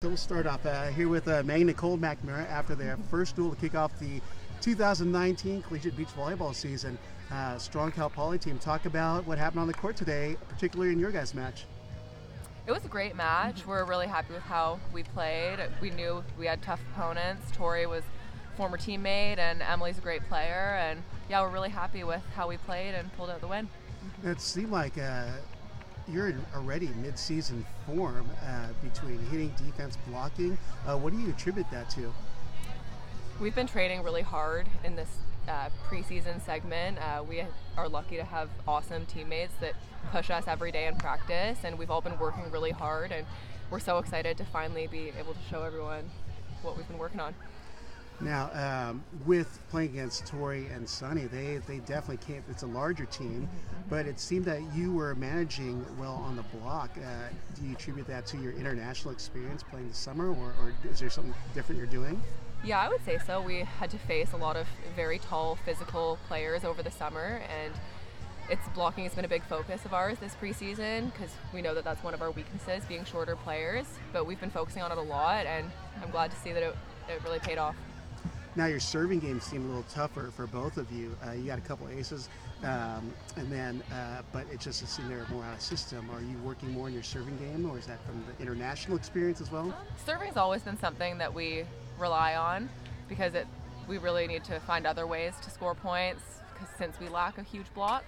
So we'll start off here with Nicole McNamara after their first duel to kick off the 2019 Collegiate Beach Volleyball season. Strong Cal Poly team. Talk about what happened on the court today, particularly in your guys' match. It was a great match. We're really happy with how we played. We knew we had tough opponents. Torrey was a former teammate, and Emily's a great player. And yeah, we're really happy with how we played and pulled out the win. It seemed like you're in already mid-season form between hitting, defense, blocking. What do you attribute that to? We've been training really hard in this preseason segment. We are lucky to have awesome teammates that push us every day in practice, and we've all been working really hard, and we're so excited to finally be able to show everyone what we've been working on. Now, with playing against Torrey and Sonny, they definitely can't. It's a larger team, but it seemed that you were managing well on the block. Do you attribute that to your international experience playing this summer, or is there something different you're doing? Yeah, I would say so. We had to face a lot of very tall, physical players over the summer, and blocking has been a big focus of ours this preseason because we know that that's one of our weaknesses, being shorter players. But we've been focusing on it a lot, and I'm glad to see that it really paid off. Now your serving game seemed a little tougher for both of you. You got a couple aces, but it just seemed they were more out of system. Are you working more on your serving game, or is that from the international experience as well? Serving's always been something that we rely on because we really need to find other ways to score points since we lack a huge block.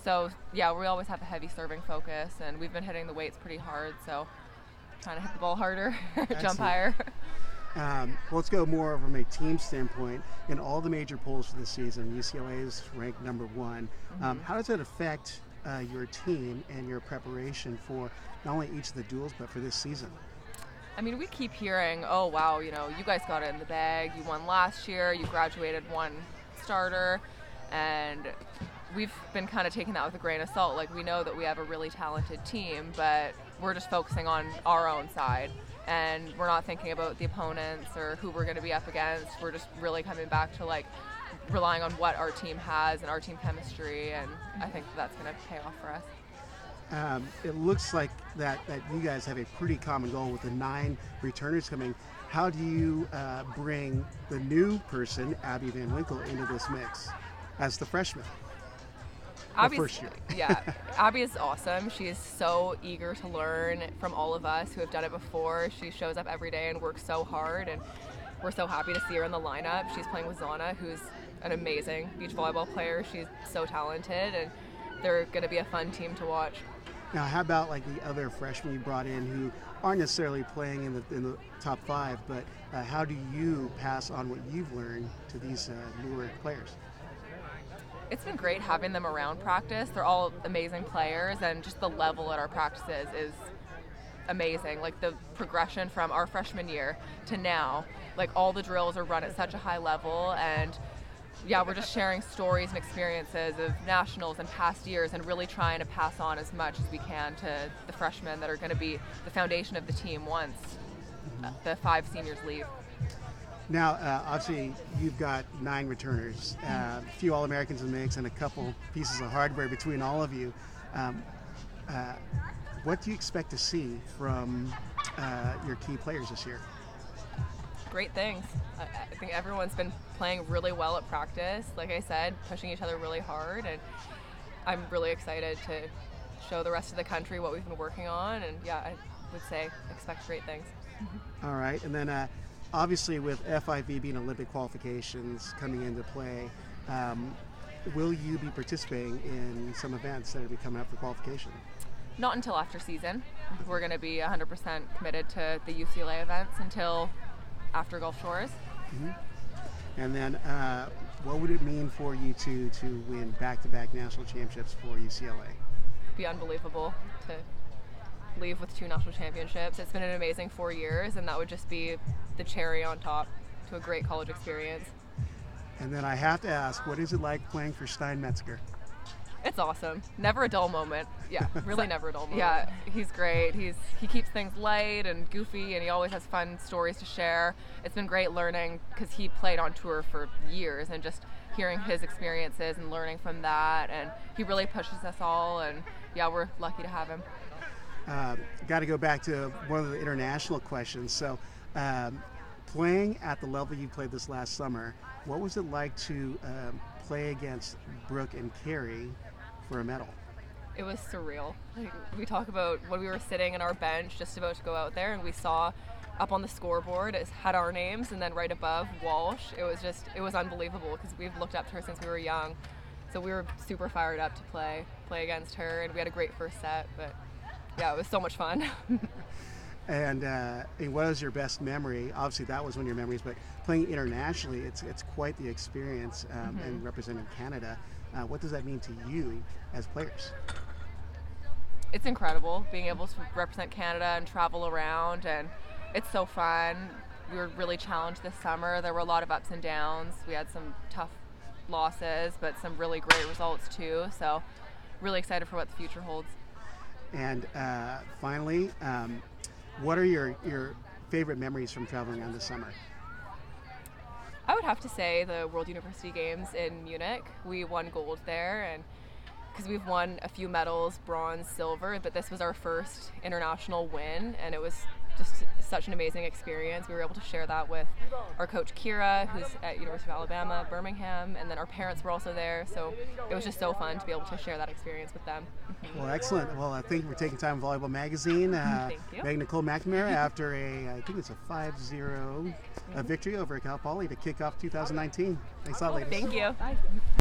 So yeah, we always have a heavy serving focus, and we've been hitting the weights pretty hard, so trying to hit the ball harder, jump higher. Well, let's go more from a team standpoint. In all the major polls for this season, UCLA is ranked number one. How does that affect your team and your preparation for not only each of the duels, but for this season? I mean, we keep hearing, oh, wow, you guys got it in the bag. You won last year. You graduated one starter. And we've been kind of taking that with a grain of salt. Like, we know that we have a really talented team, but we're just focusing on our own side. And we're not thinking about the opponents or who we're going to be up against. We're just really coming back to relying on what our team has and our team chemistry, and I think that's going to pay off for us. It looks like that you guys have a pretty common goal with the 9 returners coming. How do you bring the new person, Emiy VanWinden, into this mix as the freshman? First year. Yeah, Abby is awesome. She is so eager to learn from all of us who have done it before. She shows up every day and works so hard, and we're so happy to see her in the lineup. She's playing with Zana, who's an amazing beach volleyball player. She's so talented, and they're going to be a fun team to watch. Now, how about the other freshmen you brought in who aren't necessarily playing in the top 5, but how do you pass on what you've learned to these newer players? It's been great having them around practice. They're all amazing players, and just the level at our practices is amazing. Like, the progression from our freshman year to now, all the drills are run at such a high level, and yeah, we're just sharing stories and experiences of nationals and past years and really trying to pass on as much as we can to the freshmen that are going to be the foundation of the team once the 5 seniors leave. Now, obviously, you've got 9 returners, a few All-Americans in the mix, and a couple pieces of hardware between all of you. What do you expect to see from your key players this year? Great things. I think everyone's been playing really well at practice, like I said, pushing each other really hard, and I'm really excited to show the rest of the country what we've been working on, and yeah, I would say expect great things. All right, and then obviously with FIV being Olympic qualifications coming into play, will you be participating in some events that will be coming up for qualification? Not until after season. We're going to be 100% committed to the UCLA events until after Gulf Shores. And then what would it mean for you to win back-to-back national championships for UCLA? It'd be unbelievable to leave with 2 national championships. It's been an amazing 4 years, and that would just be the cherry on top to a great college experience. And then I have to ask, what is it like playing for Steinmetzger? It's awesome. Never a dull moment. Yeah, really never a dull moment. Yeah, he's great. He keeps things light and goofy, and he always has fun stories to share. It's been great learning because he played on tour for years, and just hearing his experiences and learning from that, and he really pushes us all, and yeah, we're lucky to have him. Got to go back to one of the international questions. So, playing at the level you played this last summer, what was it like to play against Brooke and Carrie for a medal? It was surreal. Like, we talk about when we were sitting in our bench just about to go out there, and we saw up on the scoreboard it had our names, and then right above Walsh, it was unbelievable because we've looked up to her since we were young. So we were super fired up to play against her, and we had a great first set. But yeah, it was so much fun. And what is your best memory? Obviously, that was one of your memories, but playing internationally, it's quite the experience, and representing Canada. What does that mean to you as players? It's incredible being able to represent Canada and travel around, and it's so fun. We were really challenged this summer. There were a lot of ups and downs. We had some tough losses, but some really great results too. So really excited for what the future holds. And finally, what are your favorite memories from traveling around this summer? I would have to say the World University Games in Munich. We won gold there, and because we've won a few medals, bronze, silver, but this was our first international win, and it was just such an amazing experience. We were able to share that with our coach Kira, who's at University of Alabama, Birmingham, and then our parents were also there, so it was just so fun to be able to share that experience with them. Well, excellent. Well, I thank you for taking time with Volleyball Magazine. Thank you. Nicole McNamara, after I think it's a 5-0 victory over Cal Poly to kick off 2019. Thanks a lot, ladies. Thank you. Bye.